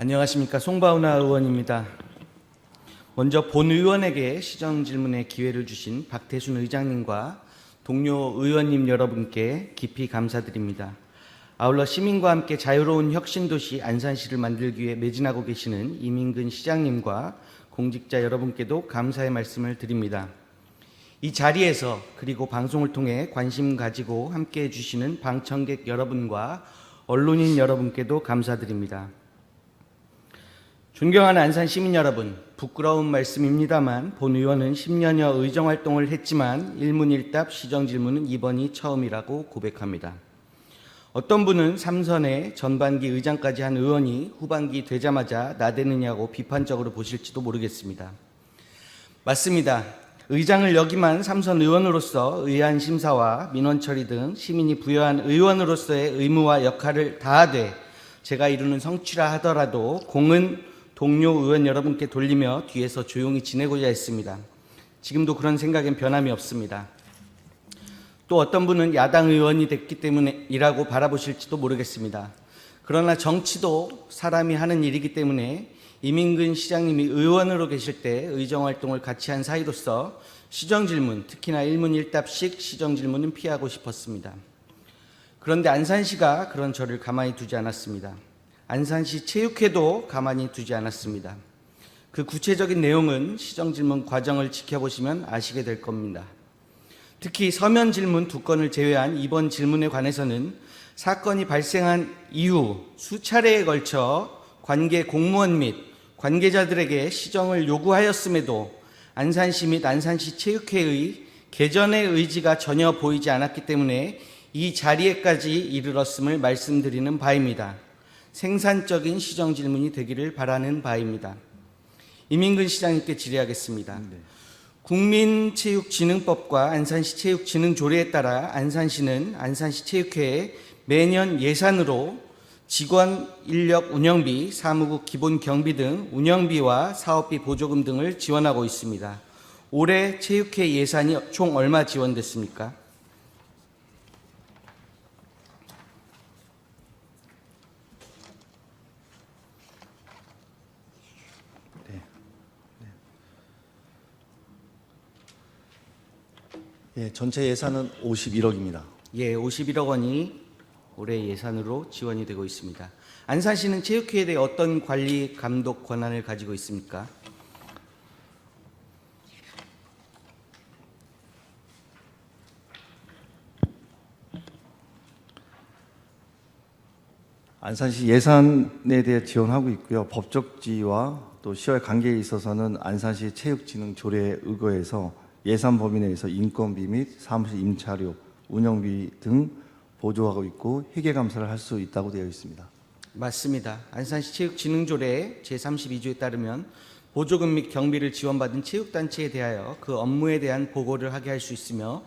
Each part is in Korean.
안녕하십니까. 송바우나 의원입니다. 먼저 본 의원에게 시정질문의 기회를 주신 박태순 의장님과 동료 의원님 여러분께 깊이 감사드립니다. 아울러 시민과 함께 자유로운 혁신도시 안산시를 만들기 위해 매진하고 계시는 이민근 시장님과 공직자 여러분께도 감사의 말씀을 드립니다. 이 자리에서 그리고 방송을 통해 관심 가지고 함께해 주시는 방청객 여러분과 언론인 여러분께도 감사드립니다. 존경하는 안산 시민 여러분, 부끄러운 말씀입니다만 본 의원은 10년여 의정활동을 했지만 일문일답 시정질문은 이번이 처음이라고 고백합니다. 어떤 분은 삼선에 전반기 의장까지 한 의원이 후반기 되자마자 나대느냐고 비판적으로 보실지도 모르겠습니다. 맞습니다. 의장을 역임한 삼선 의원으로서 의안 심사와 민원 처리 등 시민이 부여한 의원으로서의 의무와 역할을 다하되 제가 이루는 성취라 하더라도 공은 동료 의원 여러분께 돌리며 뒤에서 조용히 지내고자 했습니다. 지금도 그런 생각엔 변함이 없습니다. 또 어떤 분은 야당 의원이 됐기 때문이라고 바라보실지도 모르겠습니다. 그러나 정치도 사람이 하는 일이기 때문에 이민근 시장님이 의원으로 계실 때 의정활동을 같이 한 사이로서 시정질문, 특히나 일문일답식 시정질문은 피하고 싶었습니다. 그런데 안산시가 그런 저를 가만히 두지 않았습니다. 안산시 체육회도 가만히 두지 않았습니다. 그 구체적인 내용은 시정질문 과정을 지켜보시면 아시게 될 겁니다. 특히 서면 질문 2건을 제외한 이번 질문에 관해서는 사건이 발생한 이후 수차례에 걸쳐 관계 공무원 및 관계자들에게 시정을 요구하였음에도 안산시 및 안산시 체육회의 개전의 의지가 전혀 보이지 않았기 때문에 이 자리에까지 이르렀음을 말씀드리는 바입니다. 생산적인 시정질문이 되기를 바라는 바입니다. 이민근 시장님께 질의하겠습니다. 국민체육진흥법과 안산시 체육진흥조례에 따라 안산시는 안산시 체육회에 매년 예산으로 직원 인력 운영비, 사무국 기본 경비 등 운영비와 사업비 보조금 등을 지원하고 있습니다. 올해 체육회 예산이 총 얼마 지원됐습니까? 예, 전체 예산은 51억입니다. 예, 51억 원이 올해 예산으로 지원이 되고 있습니다. 안산시는 체육회에 대해 어떤 관리 감독 권한을 가지고 있습니까? 안산시 예산에 대해 지원하고 있고요. 법적 지위와 또 시와의 관계에 있어서는 안산시 체육진흥조례에 의거해서 예산 범위 내에서 인건비 및 사무실 임차료, 운영비 등 보조하고 있고 회계 감사를 할 수 있다고 되어 있습니다. 맞습니다. 안산시 체육진흥조례 제32조에 따르면 보조금 및 경비를 지원받은 체육단체에 대하여 그 업무에 대한 보고를 하게 할 수 있으며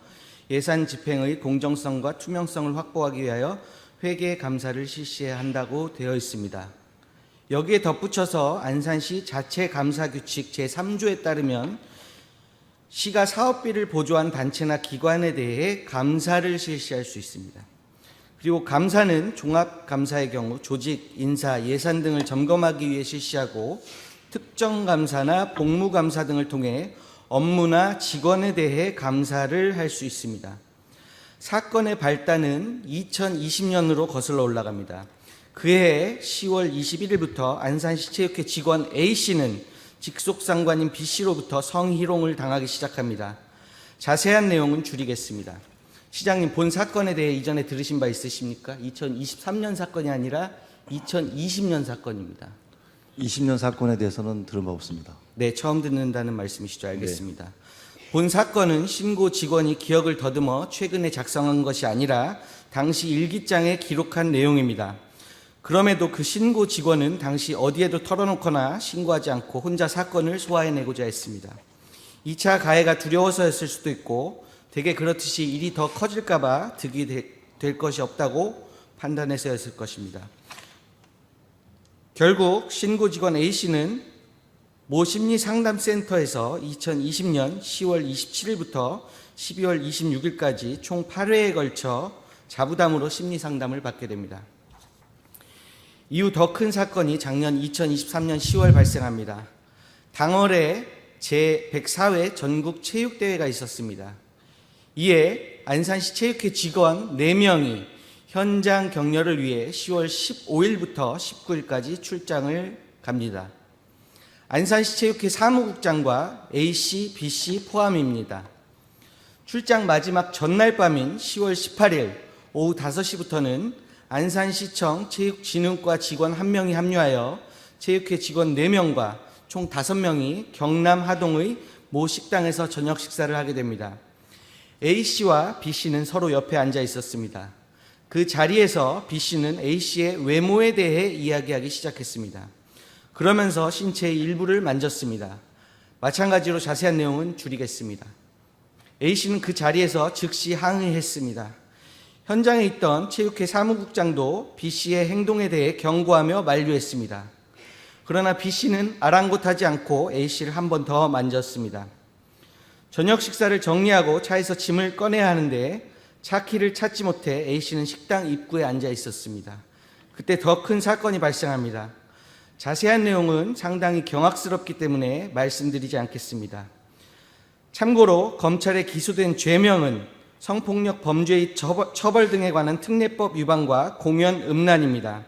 예산 집행의 공정성과 투명성을 확보하기 위하여 회계 감사를 실시해야 한다고 되어 있습니다. 여기에 덧붙여서 안산시 자체 감사 규칙 제3조에 따르면 시가 사업비를 보조한 단체나 기관에 대해 감사를 실시할 수 있습니다. 그리고 감사는 종합감사의 경우 조직, 인사, 예산 등을 점검하기 위해 실시하고 특정 감사나 복무 감사 등을 통해 업무나 직원에 대해 감사를 할 수 있습니다. 사건의 발단은 2020년으로 거슬러 올라갑니다. 그해 10월 21일부터 안산시 체육회 직원 A씨는 직속상관인 B씨로부터 성희롱을 당하기 시작합니다. 자세한 내용은 줄이겠습니다. 시장님, 본 사건에 대해 이전에 들으신 바 있으십니까? 2023년 사건이 아니라 2020년 사건입니다. 20년 사건에 대해서는 들은 바 없습니다. 네, 처음 듣는다는 말씀이시죠. 알겠습니다. 네. 본 사건은 신고 직원이 기억을 더듬어 최근에 작성한 것이 아니라 당시 일기장에 기록한 내용입니다. 그럼에도 그 신고 직원은 당시 어디에도 털어놓거나 신고하지 않고 혼자 사건을 소화해내고자 했습니다. 2차 가해가 두려워서였을 수도 있고 대개 그렇듯이 일이 더 커질까 봐 득이 될 것이 없다고 판단해서였을 것입니다. 결국 신고 직원 A씨는 모 심리상담센터에서 2020년 10월 27일부터 12월 26일까지 총 8회에 걸쳐 자부담으로 심리상담을 받게 됩니다. 이후 더 큰 사건이 작년 2023년 10월 발생합니다. 당월에 제104회 전국체육대회가 있었습니다. 이에 안산시 체육회 직원 4명이 현장 격려를 위해 10월 15일부터 19일까지 출장을 갑니다. 안산시 체육회 사무국장과 A씨, B씨 포함입니다. 출장 마지막 전날 밤인 10월 18일 오후 5시부터는 안산시청 체육진흥과 직원 1명이 합류하여 체육회 직원 4명과 총 5명이 경남 하동의 모 식당에서 저녁 식사를 하게 됩니다. A씨와 B씨는 서로 옆에 앉아 있었습니다. 그 자리에서 B씨는 A씨의 외모에 대해 이야기하기 시작했습니다. 그러면서 신체의 일부를 만졌습니다. 마찬가지로 자세한 내용은 줄이겠습니다. A씨는 그 자리에서 즉시 항의했습니다. 현장에 있던 체육회 사무국장도 B씨의 행동에 대해 경고하며 만류했습니다. 그러나 B씨는 아랑곳하지 않고 A씨를 한 번 더 만졌습니다. 저녁 식사를 정리하고 차에서 짐을 꺼내야 하는데 차 키를 찾지 못해 A씨는 식당 입구에 앉아 있었습니다. 그때 더 큰 사건이 발생합니다. 자세한 내용은 상당히 경악스럽기 때문에 말씀드리지 않겠습니다. 참고로 검찰에 기소된 죄명은 성폭력 범죄의 처벌 등에 관한 특례법 위반과 공연 음란입니다.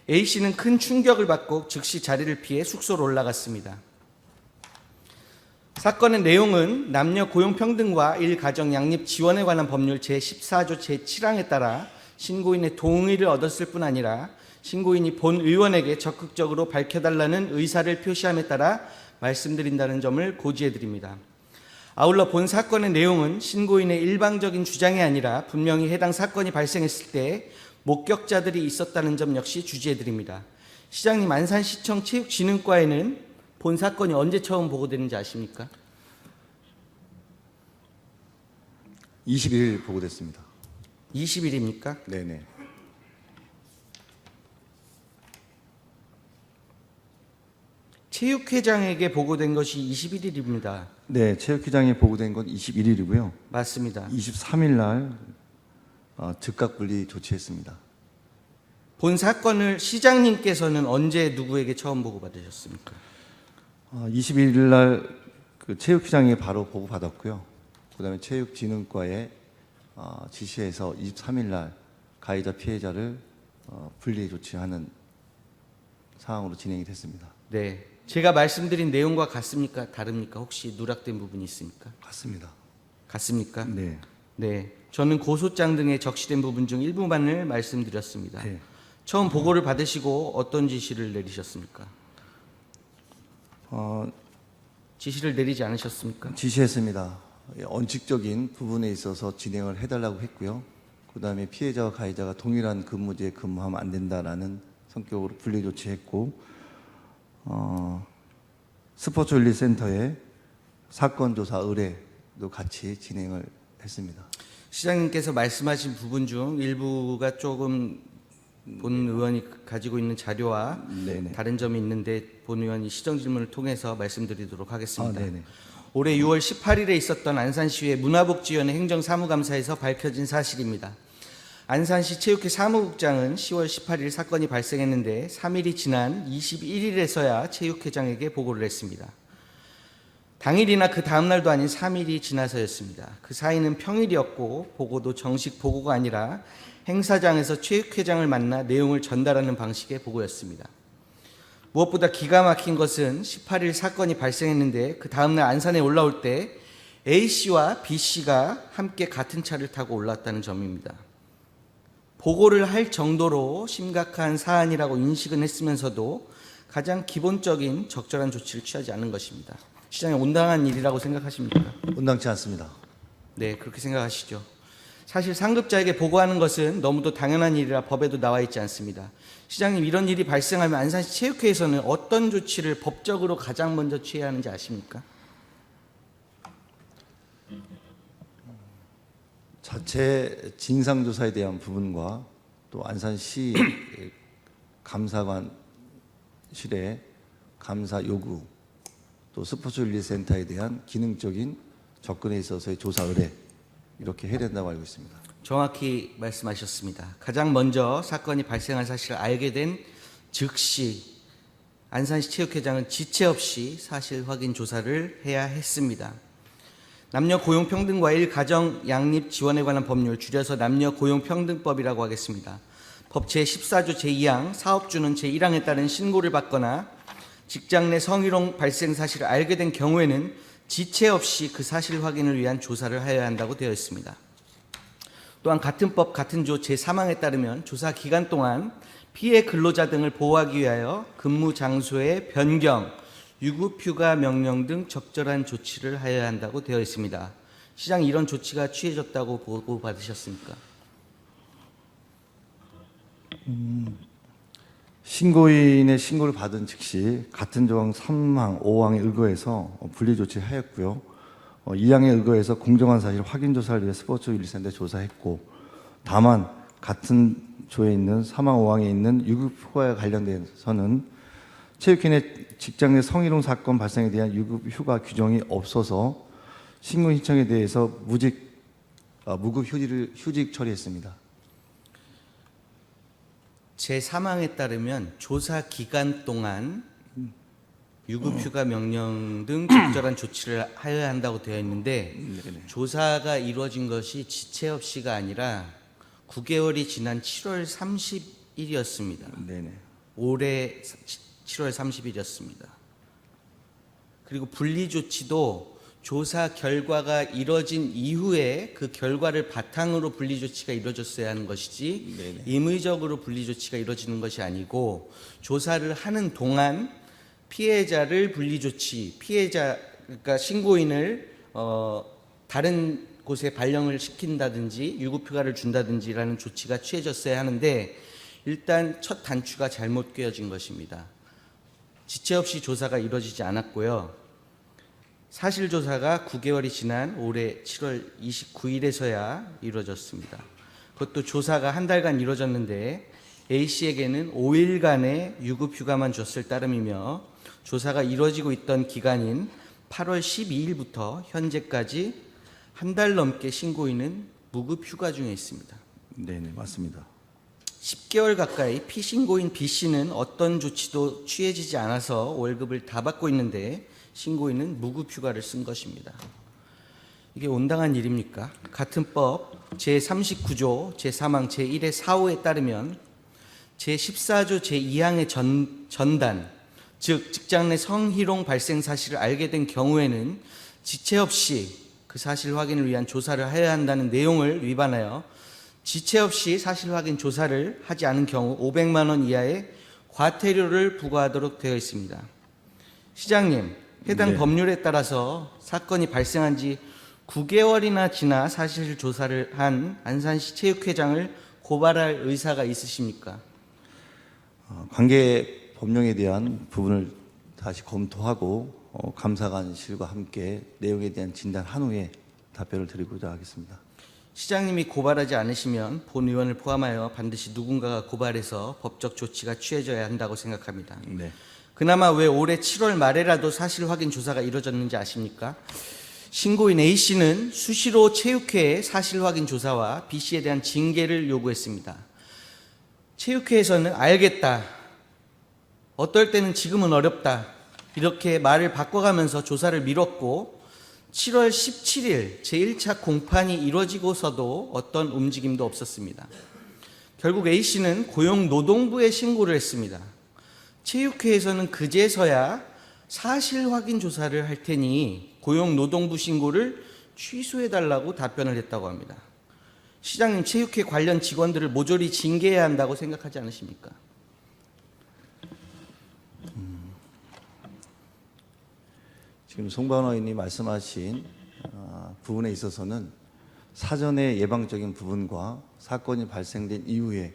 A씨는 큰 충격을 받고 즉시 자리를 피해 숙소로 올라갔습니다. 사건의 내용은 남녀 고용평등과 일가정 양립 지원에 관한 법률 제14조 제7항에 따라 신고인의 동의를 얻었을 뿐 아니라 신고인이 본 의원에게 적극적으로 밝혀달라는 의사를 표시함에 따라 말씀드린다는 점을 고지해드립니다. 아울러 본 사건의 내용은 신고인의 일방적인 주장이 아니라 분명히 해당 사건이 발생했을 때 목격자들이 있었다는 점 역시 주지해드립니다. 시장님, 안산시청 체육진흥과에는 본 사건이 언제 처음 보고되는지 아십니까? 20일 보고됐습니다. 20일입니까? 네네. 체육회장에게 보고된 것이 21일입니다. 네, 체육회장에 보고된 건 21일이고요. 맞습니다. 23일 날 즉각 분리 조치했습니다. 본 사건을 시장님께서는 언제 누구에게 처음 보고받으셨습니까? 21일 날 그 체육회장에 바로 보고받았고요. 그다음에 체육진흥과에 지시해서 23일 날 가해자 피해자를 분리 조치하는 상황으로 진행이 됐습니다. 네, 제가 말씀드린 내용과 같습니까? 다릅니까? 혹시 누락된 부분이 있습니까? 같습니다. 같습니까? 네. 네, 저는 고소장 등에 적시된 부분 중 일부만을 말씀드렸습니다. 네. 처음 보고를 받으시고 어떤 지시를 내리셨습니까? 지시를 내리지 않으셨습니까? 지시했습니다. 원칙적인 부분에 있어서 진행을 해달라고 했고요. 그다음에 피해자와 가해자가 동일한 근무지에 근무하면 안 된다라는 성격으로 분리 조치했고, 스포츠윤리센터에 사건 조사 의뢰도 같이 진행을 했습니다. 시장님께서 말씀하신 부분 중 일부가 조금 본 의원이 가지고 있는 자료와 네네. 다른 점이 있는데 본 의원이 시정 질문을 통해서 말씀드리도록 하겠습니다. 네네. 올해 6월 18일에 있었던 안산시의회 문화복지위원회 행정사무감사에서 밝혀진 사실입니다. 안산시 체육회 사무국장은 10월 18일 사건이 발생했는데 3일이 지난 21일에서야 체육회장에게 보고를 했습니다. 당일이나 그 다음날도 아닌 3일이 지나서였습니다. 그 사이는 평일이었고 보고도 정식 보고가 아니라 행사장에서 체육회장을 만나 내용을 전달하는 방식의 보고였습니다. 무엇보다 기가 막힌 것은 18일 사건이 발생했는데 그 다음날 안산에 올라올 때 A씨와 B씨가 함께 같은 차를 타고 올랐다는 점입니다. 보고를 할 정도로 심각한 사안이라고 인식은 했으면서도 가장 기본적인 적절한 조치를 취하지 않은 것입니다. 시장님, 온당한 일이라고 생각하십니까? 온당치 않습니다. 네, 그렇게 생각하시죠. 사실 상급자에게 보고하는 것은 너무도 당연한 일이라 법에도 나와 있지 않습니다. 시장님, 이런 일이 발생하면 안산시 체육회에서는 어떤 조치를 법적으로 가장 먼저 취해야 하는지 아십니까? 자체 진상조사에 대한 부분과 또 안산시 감사관실의 감사 요구, 또 스포츠윤리센터에 대한 기능적인 접근에 있어서의 조사 의뢰, 이렇게 해야 된다고 알고 있습니다. 정확히 말씀하셨습니다. 가장 먼저 사건이 발생한 사실을 알게 된 즉시 안산시 체육회장은 지체 없이 사실 확인 조사를 해야 했습니다. 남녀 고용평등과 일가정 양립 지원에 관한 법률, 줄여서 남녀고용평등법이라고 하겠습니다. 법 제14조 제2항 사업주는 제1항에 따른 신고를 받거나 직장 내 성희롱 발생 사실을 알게 된 경우에는 지체 없이 그 사실 확인을 위한 조사를 하여야 한다고 되어 있습니다. 또한 같은 법 같은 조 제3항에 따르면 조사 기간 동안 피해 근로자 등을 보호하기 위하여 근무 장소의 변경, 유급 휴가 명령 등 적절한 조치를 하여야 한다고 되어 있습니다. 시장이 이런 조치가 취해졌다고 보고 받으셨습니까? 신고인의 신고를 받은 즉시 같은 조항 3항, 5항에 의거해서 분리 조치를 하였고요. 2항에 의거해서 공정한 사실 확인 조사를 위해 스포츠 일센터 조사했고, 다만 같은 조에 있는 3항, 5항에 있는 유급 휴가와 관련돼서는 체육회의 직장 내 성희롱 사건 발생에 대한 유급 휴가 규정이 없어서 신고 신청에 대해서 무급 휴직 처리했습니다. 제3항에 따르면 조사 기간 동안 유급휴가 명령 등 적절한 조치를 하여야 한다고 되어 있는데 조사가 이루어진 것이 지체 없이가 아니라 9개월이 지난 7월 30일이었습니다. 네네. 올해 7월 30일이었습니다. 그리고 분리 조치도 조사 결과가 이뤄진 이후에 그 결과를 바탕으로 분리 조치가 이루어졌어야 하는 것이지 네네. 임의적으로 분리 조치가 이루어지는 것이 아니고 조사를 하는 동안 피해자를 분리 조치, 그러니까 신고인을 다른 곳에 발령을 시킨다든지 유급휴가를 준다든지라는 조치가 취해졌어야 하는데 일단 첫 단추가 잘못 꿰어진 것입니다. 지체 없이 조사가 이루어지지 않았고요. 사실조사가 9개월이 지난 올해 7월 29일에서야 이루어졌습니다. 그것도 조사가 한 달간 이루어졌는데 A씨에게는 5일간의 유급휴가만 줬을 따름이며 조사가 이루어지고 있던 기간인 8월 12일부터 현재까지 한 달 넘게 신고인은 무급휴가 중에 있습니다. 네네, 맞습니다. 10개월 가까이 피신고인 B씨는 어떤 조치도 취해지지 않아서 월급을 다 받고 있는데 신고인은 무급휴가를 쓴 것입니다. 이게 온당한 일입니까? 같은 법 제39조 제3항 제1의 4호에 따르면 제14조 제2항의 전단, 즉 직장 내 성희롱 발생 사실을 알게 된 경우에는 지체 없이 그 사실 확인을 위한 조사를 해야 한다는 내용을 위반하여 지체 없이 사실 확인 조사를 하지 않은 경우 500만 원 이하의 과태료를 부과하도록 되어 있습니다. 시장님, 해당 네. 법률에 따라서 사건이 발생한 지 9개월이나 지나 사실 조사를 한 안산시 체육회장을 고발할 의사가 있으십니까? 관계 법령에 대한 부분을 다시 검토하고 감사관실과 함께 내용에 대한 진단한 후에 답변을 드리고자 하겠습니다. 시장님이 고발하지 않으시면 본 의원을 포함하여 반드시 누군가가 고발해서 법적 조치가 취해져야 한다고 생각합니다. 네. 그나마 왜 올해 7월 말에라도 사실 확인 조사가 이루어졌는지 아십니까? 신고인 A씨는 수시로 체육회의 사실 확인 조사와 B씨에 대한 징계를 요구했습니다. 체육회에서는 알겠다, 어떨 때는 지금은 어렵다, 이렇게 말을 바꿔가면서 조사를 미뤘고 7월 17일 제1차 공판이 이루어지고서도 어떤 움직임도 없었습니다. 결국 A씨는 고용노동부에 신고를 했습니다. 체육회에서는 그제서야 사실 확인 조사를 할 테니 고용노동부 신고를 취소해달라고 답변을 했다고 합니다. 시장님, 체육회 관련 직원들을 모조리 징계해야 한다고 생각하지 않으십니까? 지금 송반호 의원이 말씀하신 부분에 있어서는 사전에 예방적인 부분과 사건이 발생된 이후에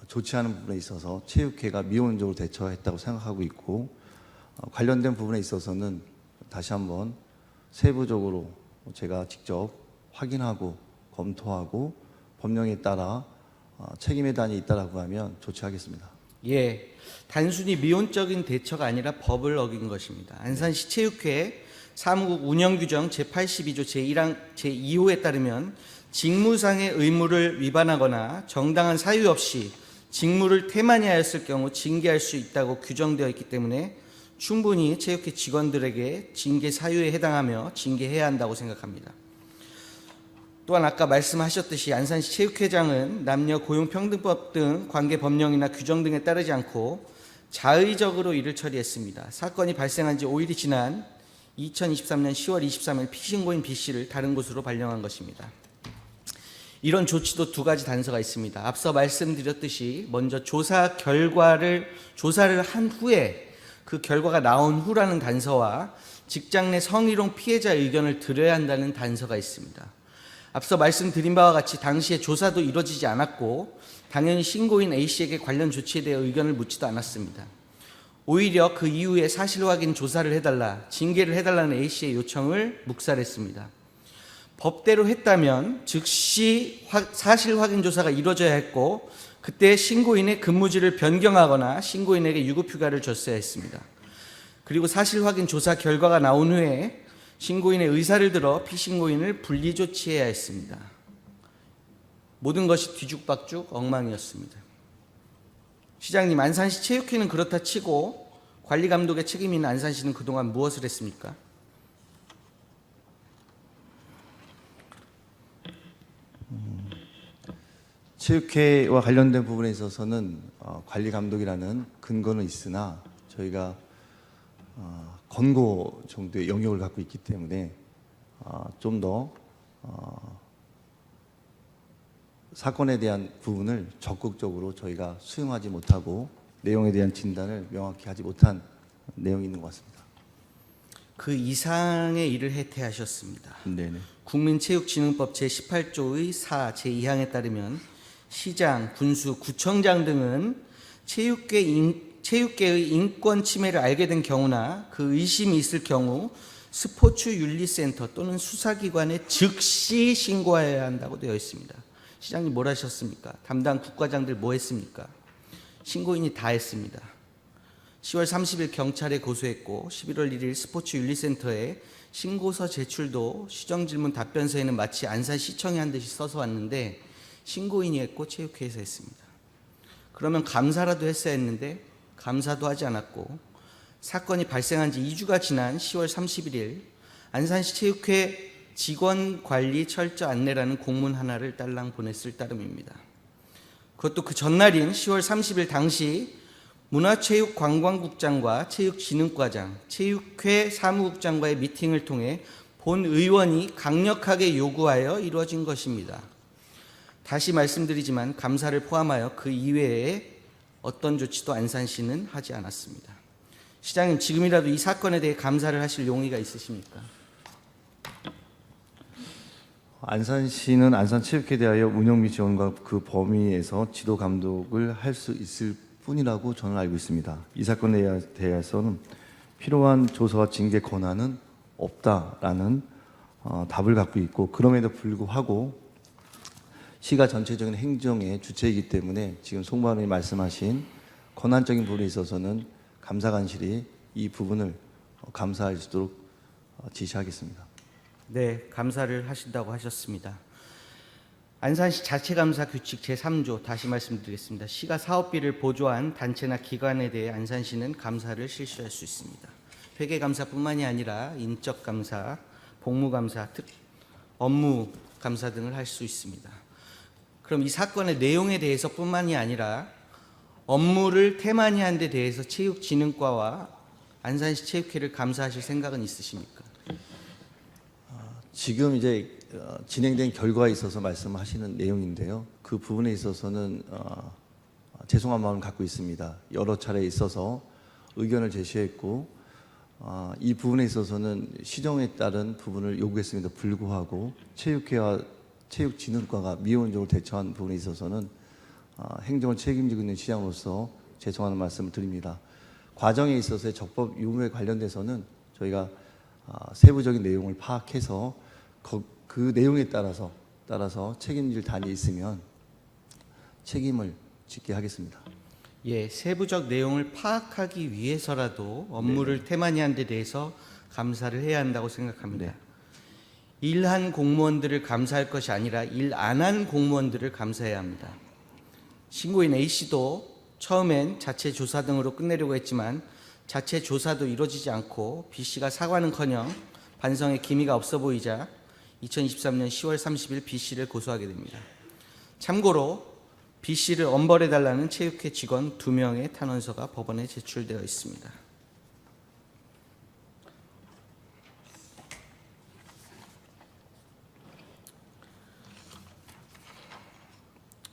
조치하는 부분에 있어서 체육회가 미온적으로 대처했다고 생각하고 있고, 관련된 부분에 있어서는 다시 한번 세부적으로 제가 직접 확인하고 검토하고 법령에 따라 책임의 단이 있다라고 하면 조치하겠습니다. 예, 단순히 미온적인 대처가 아니라 법을 어긴 것입니다. 안산시 체육회 사무국 운영규정 제82조 제1항 제2호에 따르면 직무상의 의무를 위반하거나 정당한 사유 없이 직무를 태만히하였을 경우 징계할 수 있다고 규정되어 있기 때문에 충분히 체육회 직원들에게 징계 사유에 해당하며 징계해야 한다고 생각합니다. 또한 아까 말씀하셨듯이 안산시 체육회장은 남녀 고용평등법 등 관계 법령이나 규정 등에 따르지 않고 자의적으로 일을 처리했습니다. 사건이 발생한 지 5일이 지난 2023년 10월 23일 피신고인 B씨를 다른 곳으로 발령한 것입니다. 이런 조치도 두 가지 단서가 있습니다. 앞서 말씀드렸듯이 먼저 조사를 한 후에 그 결과가 나온 후라는 단서와 직장 내 성희롱 피해자 의견을 들어야 한다는 단서가 있습니다. 앞서 말씀드린 바와 같이 당시에 조사도 이루어지지 않았고 당연히 신고인 A씨에게 관련 조치에 대해 의견을 묻지도 않았습니다. 오히려 그 이후에 사실 확인 조사를 해달라, 징계를 해달라는 A씨의 요청을 묵살했습니다. 법대로 했다면 즉시 사실 확인 조사가 이루어져야 했고 그때 신고인의 근무지를 변경하거나 신고인에게 유급휴가를 줬어야 했습니다. 그리고 사실 확인 조사 결과가 나온 후에 신고인의 의사를 들어 피신고인을 분리 조치해야 했습니다. 모든 것이 뒤죽박죽 엉망이었습니다. 시장님, 안산시 체육회는 그렇다 치고 관리감독의 책임이 있는 안산시는 그동안 무엇을 했습니까? 체육회와 관련된 부분에 있어서는 관리감독이라는 근거는 있으나 저희가 권고 정도의 영역을 갖고 있기 때문에 좀 더 사건에 대한 부분을 적극적으로 저희가 수용하지 못하고 내용에 대한 진단을 명확히 하지 못한 내용이 있는 것 같습니다. 그 이상의 일을 해태하셨습니다. 네네. 국민체육진흥법 제18조의 4 제2항에 따르면 시장, 군수, 구청장 등은 체육계의 인권 침해를 알게 된 경우나 그 의심이 있을 경우 스포츠윤리센터 또는 수사기관에 즉시 신고해야 한다고 되어 있습니다. 시장님 뭘 하셨습니까? 담당 국과장들 뭐 했습니까? 신고인이 다 했습니다. 10월 30일 경찰에 고소했고 11월 1일 스포츠윤리센터에 신고서 제출도 시정질문 답변서에는 마치 안산시청이 한 듯이 써서 왔는데 신고인이 했고 체육회에서 했습니다. 그러면 감사라도 했어야 했는데 감사도 하지 않았고 사건이 발생한 지 2주가 지난 10월 31일 안산시 체육회 직원관리 철저 안내라는 공문 하나를 딸랑 보냈을 따름입니다. 그것도 그 전날인 10월 30일 당시 문화체육관광국장과 체육진흥과장, 체육회 사무국장과의 미팅을 통해 본 의원이 강력하게 요구하여 이루어진 것입니다. 다시 말씀드리지만 감사를 포함하여 그 이외에 어떤 조치도 안산시는 하지 않았습니다. 시장님, 지금이라도 이 사건에 대해 감사를 하실 용의가 있으십니까? 안산시는 안산체육회에 대하여 운영 및 지원과 그 범위에서 지도 감독을 할 수 있을 뿐이라고 저는 알고 있습니다. 이 사건에 대해서는 필요한 조사와 징계 권한은 없다라는 답을 갖고 있고, 그럼에도 불구하고 시가 전체적인 행정의 주체이기 때문에 지금 송관원이 말씀하신 권한적인 부분에 있어서는 감사관실이 이 부분을 감사할 수 있도록 지시하겠습니다. 네, 감사를 하신다고 하셨습니다. 안산시 자체감사 규칙 제3조 다시 말씀드리겠습니다. 시가 사업비를 보조한 단체나 기관에 대해 안산시는 감사를 실시할 수 있습니다. 회계감사뿐만이 아니라 인적감사, 복무감사, 업무감사 등을 할 수 있습니다. 그럼 이 사건의 내용에 대해서뿐만이 아니라 업무를 태만히 한 데 대해서 체육진흥과와 안산시 체육회를 감사하실 생각은 있으십니까? 지금 이제 진행된 결과에 있어서 말씀하시는 내용인데요. 그 부분에 있어서는 죄송한 마음을 갖고 있습니다. 여러 차례 있어서 의견을 제시했고 이 부분에 있어서는 시정에 따른 부분을 요구했음에도 불구하고 체육회와 체육진흥과가 미온적으로 대처한 부분에 있어서는 행정을 책임지고 있는 시장으로서 죄송하는 말씀을 드립니다. 과정에 있어서의 적법 유무에 관련돼서는 저희가 세부적인 내용을 파악해서 그 내용에 따라서 책임질 단이 있으면 책임을 짓게 하겠습니다. 예, 세부적 내용을 파악하기 위해서라도 업무를 태만히 한 데 대해서 감사를 해야 한다고 생각합니다. 네. 일한 공무원들을 감사할 것이 아니라 일 안 한 공무원들을 감사해야 합니다. 신고인 A씨도 처음엔 자체 조사 등으로 끝내려고 했지만 자체 조사도 이루어지지 않고 B씨가 사과는커녕 반성에 기미가 없어 보이자 2023년 10월 30일 B씨를 고소하게 됩니다. 참고로 B씨를 엄벌해달라는 체육회 직원 2명의 탄원서가 법원에 제출되어 있습니다.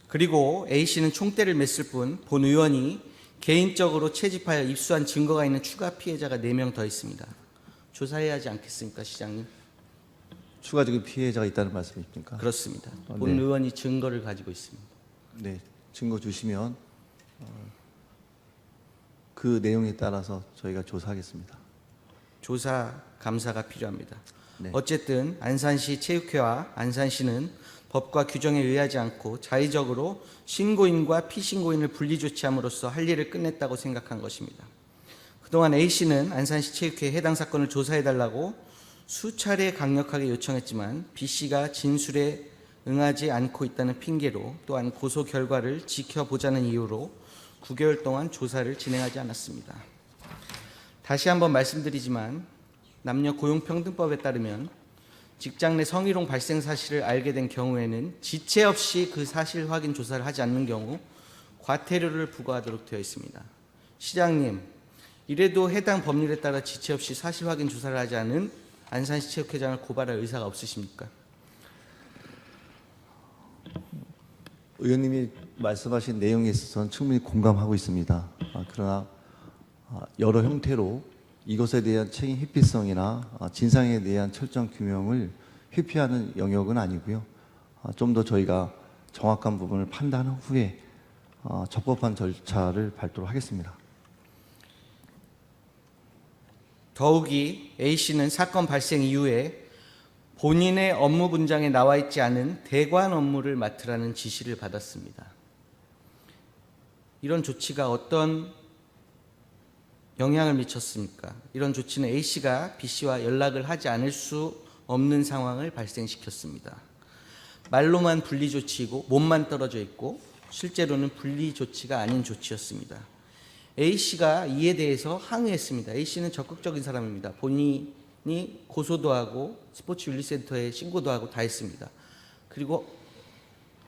그리고 A씨는 총대를 맸을 뿐 본 의원이 개인적으로 채집하여 입수한 증거가 있는 추가 피해자가 4명 더 있습니다. 조사해야 하지 않겠습니까, 시장님? 추가적인 피해자가 있다는 말씀이십니까? 그렇습니다. 네. 본 의원이 증거를 가지고 있습니다. 네, 증거 주시면 그 내용에 따라서 저희가 조사하겠습니다. 조사 감사가 필요합니다. 네. 어쨌든 안산시 체육회와 안산시는 법과 규정에 의하지 않고 자의적으로 신고인과 피신고인을 분리 조치함으로써 할 일을 끝냈다고 생각한 것입니다. 그동안 A씨는 안산시 체육회에 해당 사건을 조사해달라고 수차례 강력하게 요청했지만 B씨가 진술에 응하지 않고 있다는 핑계로 또한 고소 결과를 지켜보자는 이유로 9개월 동안 조사를 진행하지 않았습니다. 다시 한번 말씀드리지만 남녀 고용평등법에 따르면 직장 내 성희롱 발생 사실을 알게 된 경우에는 지체 없이 그 사실 확인 조사를 하지 않는 경우 과태료를 부과하도록 되어 있습니다. 시장님, 이래도 해당 법률에 따라 지체 없이 사실 확인 조사를 하지 않은 안산시 체육회장을 고발할 의사가 없으십니까? 의원님이 말씀하신 내용에 있어서는 충분히 공감하고 있습니다. 그러나 여러 형태로 이것에 대한 책임 회피성이나 진상에 대한 철저한 규명을 회피하는 영역은 아니고요. 좀 더 저희가 정확한 부분을 판단한 후에 적법한 절차를 밟도록 하겠습니다. 더욱이 A씨는 사건 발생 이후에 본인의 업무 분장에 나와 있지 않은 대관 업무를 맡으라는 지시를 받았습니다. 이런 조치가 어떤 영향을 미쳤습니까? 이런 조치는 A씨가 B씨와 연락을 하지 않을 수 없는 상황을 발생시켰습니다. 말로만 분리 조치이고 몸만 떨어져 있고 실제로는 분리 조치가 아닌 조치였습니다. A씨가 이에 대해서 항의했습니다. A씨는 적극적인 사람입니다. 본인이 고소도 하고 스포츠윤리센터에 신고도 하고 다 했습니다. 그리고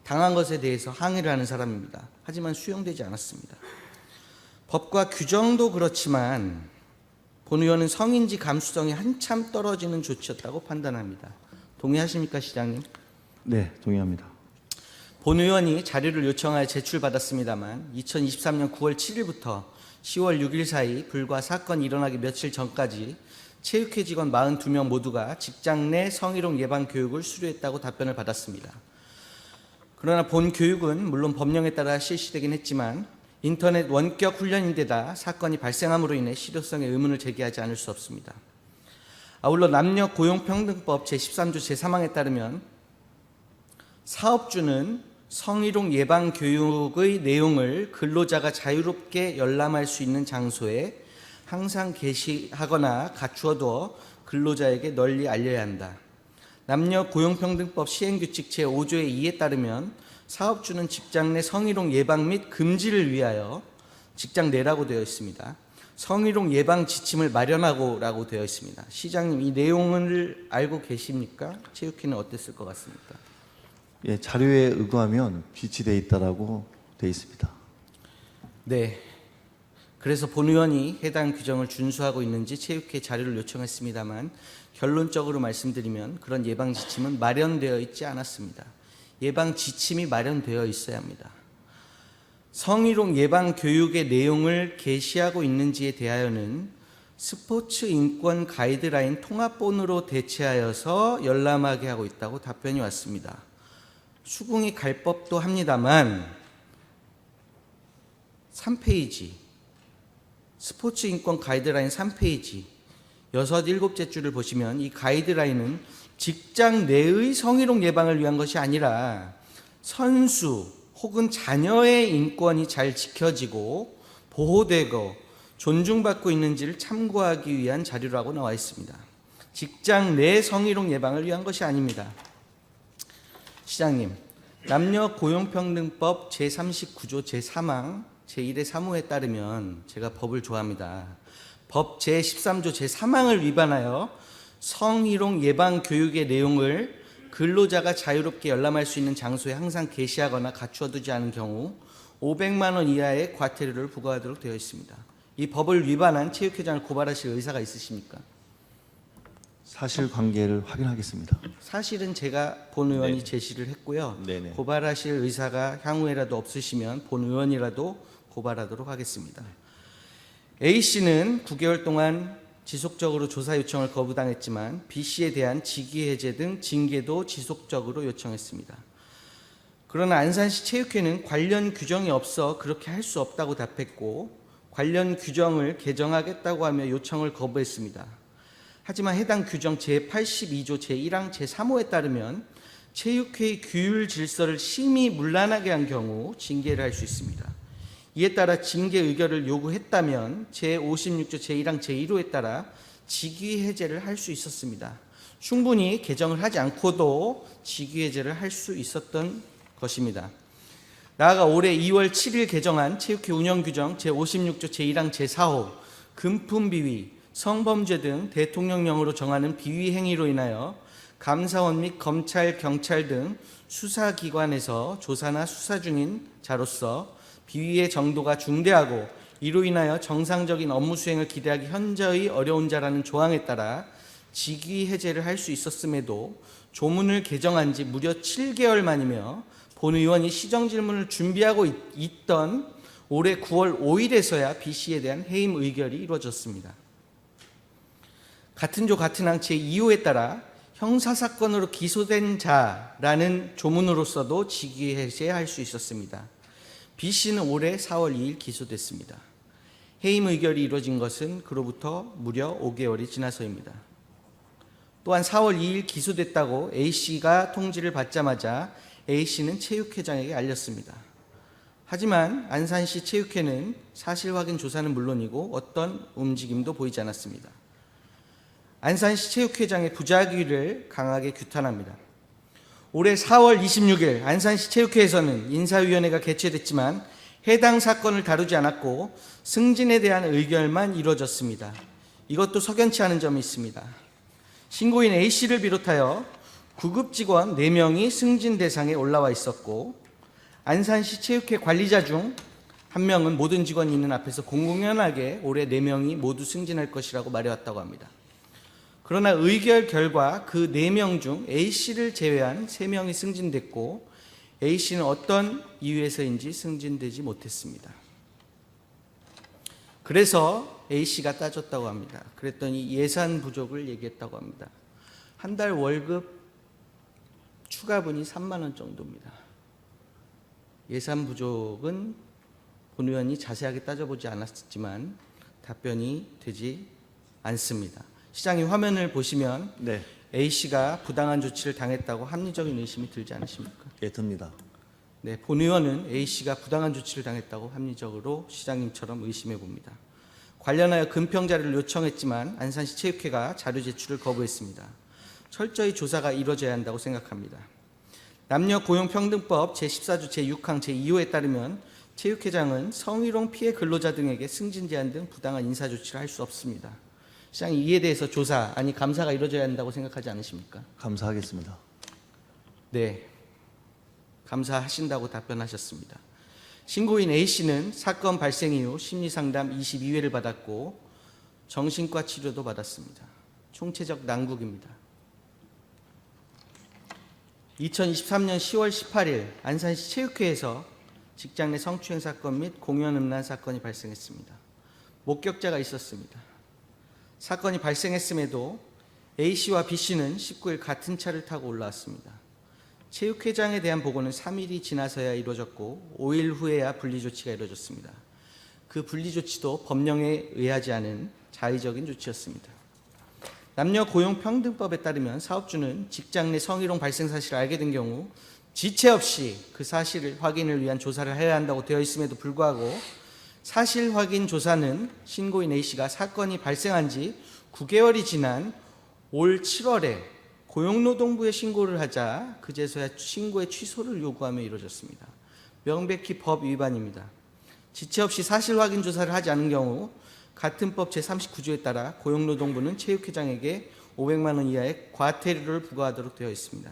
당한 것에 대해서 항의를 하는 사람입니다. 하지만 수용되지 않았습니다. 법과 규정도 그렇지만 본 의원은 성인지 감수성이 한참 떨어지는 조치였다고 판단합니다. 동의하십니까, 시장님? 네, 동의합니다. 본 의원이 자료를 요청하여 제출받았습니다만 2023년 9월 7일부터 10월 6일 사이 불과 사건이 일어나기 며칠 전까지 체육회 직원 42명 모두가 직장 내 성희롱 예방 교육을 수료했다고 답변을 받았습니다. 그러나 본 교육은 물론 법령에 따라 실시되긴 했지만 인터넷 원격 훈련인데다 사건이 발생함으로 인해 실효성에 의문을 제기하지 않을 수 없습니다. 아울러 남녀 고용평등법 제13조 제3항에 따르면 사업주는 성희롱 예방 교육의 내용을 근로자가 자유롭게 열람할 수 있는 장소에 항상 게시하거나 갖추어두어 근로자에게 널리 알려야 한다. 남녀 고용평등법 시행규칙 제5조의 2에 따르면 사업주는 직장 내 성희롱 예방 및 금지를 위하여 직장 내라고 되어 있습니다. 성희롱 예방 지침을 마련하고라고 되어 있습니다. 시장님, 이 내용을 알고 계십니까? 체육회는 어땠을 것 같습니까? 예, 자료에 의거하면 비치되어 있다라고 되어 있습니다. 네. 그래서 본 의원이 해당 규정을 준수하고 있는지 체육회 자료를 요청했습니다만 결론적으로 말씀드리면 그런 예방 지침은 마련되어 있지 않았습니다. 예방 지침이 마련되어 있어야 합니다. 성희롱 예방 교육의 내용을 게시하고 있는지에 대하여는 스포츠 인권 가이드라인 통합본으로 대체하여서 열람하게 하고 있다고 답변이 왔습니다. 수긍이 갈 법도 합니다만 3페이지 스포츠 인권 가이드라인 3페이지 6, 7째 줄을 보시면 이 가이드라인은 직장 내의 성희롱 예방을 위한 것이 아니라 선수 혹은 자녀의 인권이 잘 지켜지고 보호되고 존중받고 있는지를 참고하기 위한 자료라고 나와 있습니다. 직장 내 성희롱 예방을 위한 것이 아닙니다. 시장님, 남녀 고용평등법 제39조 제3항 제1의 3호에 따르면, 제가 법을 좋아합니다. 법 제13조 제3항을 위반하여 성희롱 예방 교육의 내용을 근로자가 자유롭게 열람할 수 있는 장소에 항상 게시하거나 갖추어두지 않은 경우 500만 원 이하의 과태료를 부과하도록 되어 있습니다. 이 법을 위반한 체육회장을 고발하실 의사가 있으십니까? 사실관계를 확인하겠습니다. 사실은 제가 본 의원이 네. 제시를 했고요. 네네. 고발하실 의사가 향후에라도 없으시면 본 의원이라도 고발하도록 하겠습니다. A씨는 9개월 동안 지속적으로 조사 요청을 거부당했지만 B씨에 대한 직위 해제 등 징계도 지속적으로 요청했습니다. 그러나 안산시 체육회는 관련 규정이 없어 그렇게 할 수 없다고 답했고, 관련 규정을 개정하겠다고 하며 요청을 거부했습니다. 하지만 해당 규정 제82조 제1항 제3호에 따르면 체육회의 규율 질서를 심히 문란하게 한 경우 징계를 할 수 있습니다. 이에 따라 징계 의결을 요구했다면 제56조 제1항 제1호에 따라 직위 해제를 할 수 있었습니다. 충분히 개정을 하지 않고도 직위 해제를 할 수 있었던 것입니다. 나아가 올해 2월 7일 개정한 체육회 운영규정 제56조 제1항 제4호 금품 비위, 성범죄 등 대통령령으로 정하는 비위 행위로 인하여 감사원 및 검찰, 경찰 등 수사기관에서 조사나 수사 중인 자로서 비위의 정도가 중대하고 이로 인하여 정상적인 업무 수행을 기대하기 현저히 어려운 자라는 조항에 따라 직위 해제를 할 수 있었음에도 조문을 개정한 지 무려 7개월 만이며 본 의원이 시정질문을 준비하고 있던 올해 9월 5일에서야 B씨에 대한 해임 의결이 이루어졌습니다. 같은 조 같은 항 제2호에 따라 형사사건으로 기소된 자라는 조문으로서도 직위 해제할 수 있었습니다. B씨는 올해 4월 2일 기소됐습니다. 해임 의결이 이루어진 것은 그로부터 무려 5개월이 지나서입니다. 또한 4월 2일 기소됐다고 A씨가 통지를 받자마자 A씨는 체육회장에게 알렸습니다. 하지만 안산시 체육회는 사실 확인 조사는 물론이고 어떤 움직임도 보이지 않았습니다. 안산시 체육회장의 부작위를 강하게 규탄합니다. 올해 4월 26일 안산시 체육회에서는 인사위원회가 개최됐지만 해당 사건을 다루지 않았고 승진에 대한 의결만 이루어졌습니다. 이것도 석연치 않은 점이 있습니다. 신고인 A씨를 비롯하여 구급 직원 4명이 승진 대상에 올라와 있었고, 안산시 체육회 관리자 중 1명은 모든 직원이 있는 앞에서 공공연하게 올해 4명이 모두 승진할 것이라고 말해왔다고 합니다. 그러나 의결 결과 그 4명 중 A씨를 제외한 3명이 승진됐고 A씨는 어떤 이유에서인지 승진되지 못했습니다. 그래서 A씨가 따졌다고 합니다. 그랬더니 예산 부족을 얘기했다고 합니다. 한 달 월급 추가분이 3만 원 정도입니다. 예산 부족은 본 의원이 자세하게 따져보지 않았지만 답변이 되지 않습니다. 시장님 화면을 보시면 네, A씨가 부당한 조치를 당했다고 합리적인 의심이 들지 않으십니까? 예, 듭니다. 네, 본 의원은 A씨가 부당한 조치를 당했다고 합리적으로 시장님처럼 의심해 봅니다. 관련하여 금평 자료를 요청했지만 안산시 체육회가 자료 제출을 거부했습니다. 철저히 조사가 이루어져야 한다고 생각합니다. 남녀고용평등법 제14조 제6항 제2호에 따르면 체육회장은 성희롱 피해 근로자 등에게 승진 제한 등 부당한 인사조치를 할 수 없습니다. 시장님, 이에 대해서 조사, 아니 감사가 이루어져야 한다고 생각하지 않으십니까? 감사하겠습니다. 네, 감사하신다고 답변하셨습니다. 신고인 A씨는 사건 발생 이후 심리상담 22회를 받았고 정신과 치료도 받았습니다. 총체적 난국입니다. 2023년 10월 18일 안산시 체육회에서 직장 내 성추행 사건 및 공연 음란 사건이 발생했습니다. 목격자가 있었습니다. 사건이 발생했음에도 A씨와 B씨는 19일 같은 차를 타고 올라왔습니다. 체육회장에 대한 보고는 3일이 지나서야 이루어졌고 5일 후에야 분리조치가 이루어졌습니다. 그 분리조치도 법령에 의하지 않은 자의적인 조치였습니다. 남녀고용평등법에 따르면 사업주는 직장 내 성희롱 발생 사실을 알게 된 경우 지체 없이 그 사실을 확인을 위한 조사를 해야 한다고 되어 있음에도 불구하고 사실 확인 조사는 신고인 A씨가 사건이 발생한 지 9개월이 지난 올 7월에 고용노동부에 신고를 하자 그제서야 신고의 취소를 요구하며 이루어졌습니다. 명백히 법 위반입니다. 지체 없이 사실 확인 조사를 하지 않은 경우 같은 법 제39조에 따라 고용노동부는 체육회장에게 500만 원 이하의 과태료를 부과하도록 되어 있습니다.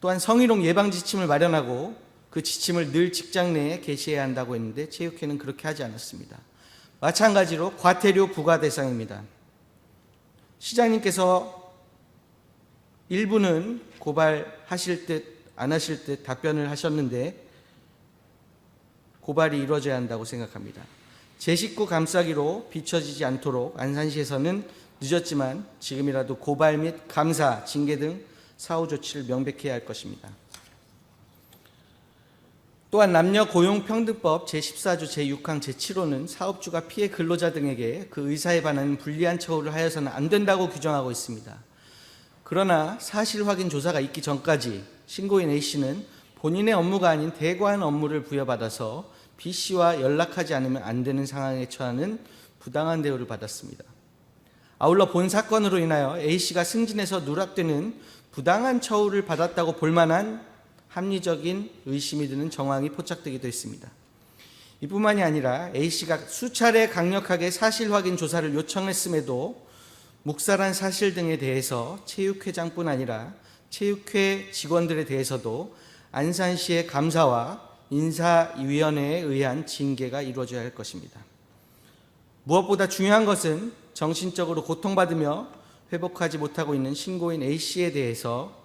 또한 성희롱 예방 지침을 마련하고 그 지침을 늘 직장 내에 게시해야 한다고 했는데 체육회는 그렇게 하지 않았습니다. 마찬가지로 과태료 부과 대상입니다. 시장님께서 일부는 고발하실 듯 안 하실 듯 답변을 하셨는데 고발이 이루어져야 한다고 생각합니다. 제 식구 감싸기로 비춰지지 않도록 안산시에서는 늦었지만 지금이라도 고발 및 감사, 징계 등 사후 조치를 명백히 해야 할 것입니다. 또한 남녀고용평등법 제14조 제6항 제7호는 사업주가 피해 근로자 등에게 그 의사에 반하는 불리한 처우를 하여서는 안 된다고 규정하고 있습니다. 그러나 사실 확인 조사가 있기 전까지 신고인 A씨는 본인의 업무가 아닌 대관 업무를 부여받아서 B씨와 연락하지 않으면 안 되는 상황에 처하는 부당한 대우를 받았습니다. 아울러 본 사건으로 인하여 A씨가 승진해서 누락되는 부당한 처우를 받았다고 볼 만한 합리적인 의심이 드는 정황이 포착되기도 했습니다. 이뿐만이 아니라 A씨가 수차례 강력하게 사실 확인 조사를 요청했음에도 묵살한 사실 등에 대해서 체육회장뿐 아니라 체육회 직원들에 대해서도 안산시의 감사와 인사위원회에 의한 징계가 이루어져야 할 것입니다. 무엇보다 중요한 것은 정신적으로 고통받으며 회복하지 못하고 있는 신고인 A씨에 대해서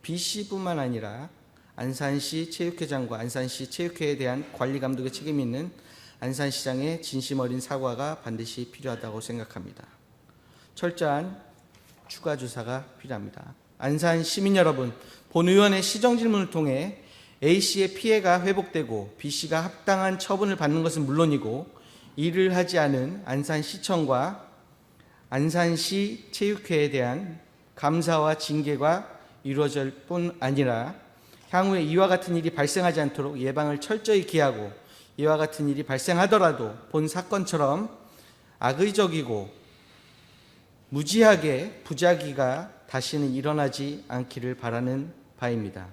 B씨뿐만 아니라 안산시 체육회장과 안산시 체육회에 대한 관리 감독의 책임이 있는 안산시장의 진심 어린 사과가 반드시 필요하다고 생각합니다. 철저한 추가 조사가 필요합니다. 안산 시민 여러분, 본 의원의 시정 질문을 통해 A씨의 피해가 회복되고 B씨가 합당한 처분을 받는 것은 물론이고 이를 하지 않은 안산시청과 안산시 체육회에 대한 감사와 징계가 이루어질 뿐 아니라 향후에 이와 같은 일이 발생하지 않도록 예방을 철저히 기하고 이와 같은 일이 발생하더라도 본 사건처럼 악의적이고 무지하게 부작위가 다시는 일어나지 않기를 바라는 바입니다.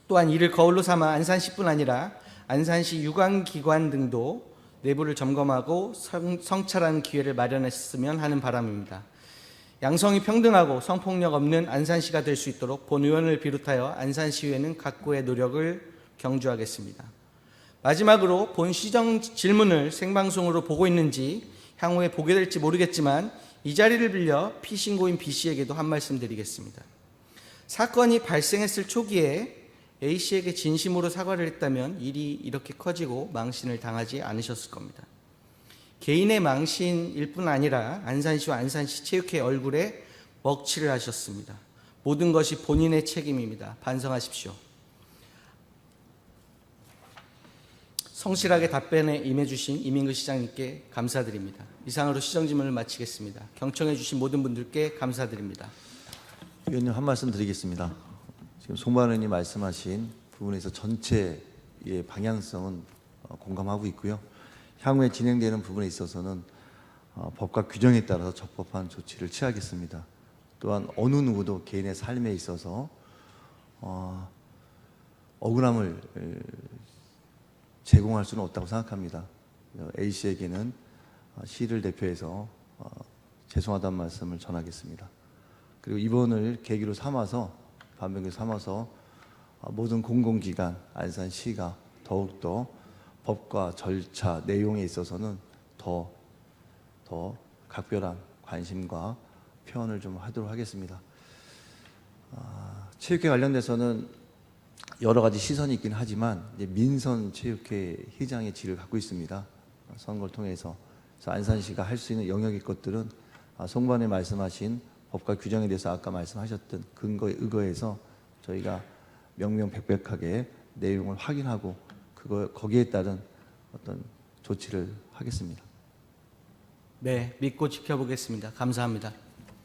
또한 이를 거울로 삼아 안산시뿐 아니라 안산시 유관기관 등도 내부를 점검하고 성찰하는 기회를 마련했으면 하는 바람입니다. 양성이 평등하고 성폭력 없는 안산시가 될 수 있도록 본 의원을 비롯하여 안산시의회는 각고의 노력을 경주하겠습니다. 마지막으로 본 시정 질문을 생방송으로 보고 있는지 향후에 보게 될지 모르겠지만 이 자리를 빌려 피신고인 B씨에게도 한 말씀 드리겠습니다. 사건이 발생했을 초기에 A씨에게 진심으로 사과를 했다면 일이 이렇게 커지고 망신을 당하지 않으셨을 겁니다. 개인의 망신일 뿐 아니라 안산시와 안산시 체육회 얼굴에 먹칠을 하셨습니다. 모든 것이 본인의 책임입니다. 반성하십시오. 성실하게 답변에 임해주신 이민규 시장님께 감사드립니다. 이상으로 시정질문을 마치겠습니다. 경청해 주신 모든 분들께 감사드립니다. 위원님 한 말씀 드리겠습니다. 지금 송반 의원님 말씀하신 부분에서 전체의 방향성은 공감하고 있고요. 향후에 진행되는 부분에 있어서는 법과 규정에 따라서 적법한 조치를 취하겠습니다. 또한 어느 누구도 개인의 삶에 있어서 억울함을 제공할 수는 없다고 생각합니다. A씨에게는 시를 대표해서 죄송하다는 말씀을 전하겠습니다. 그리고 이번을 계기로 삼아서 반면교 삼아서 모든 공공기관 안산시가 더욱더 법과 절차 내용에 있어서는 더 각별한 관심과 표현을 좀 하도록 하겠습니다. 체육회 관련돼서는 여러 가지 시선이 있긴 하지만 이제 민선 체육회 회장의 지위를 갖고 있습니다. 선거를 통해서 그래서 안산시가 할 수 있는 영역의 것들은 송반에 말씀하신 법과 규정에 대해서 아까 말씀하셨던 근거에 의거해서 저희가 명명백백하게 내용을 확인하고 거기에 따른 어떤 조치를 하겠습니다. 네, 믿고 지켜보겠습니다. 감사합니다.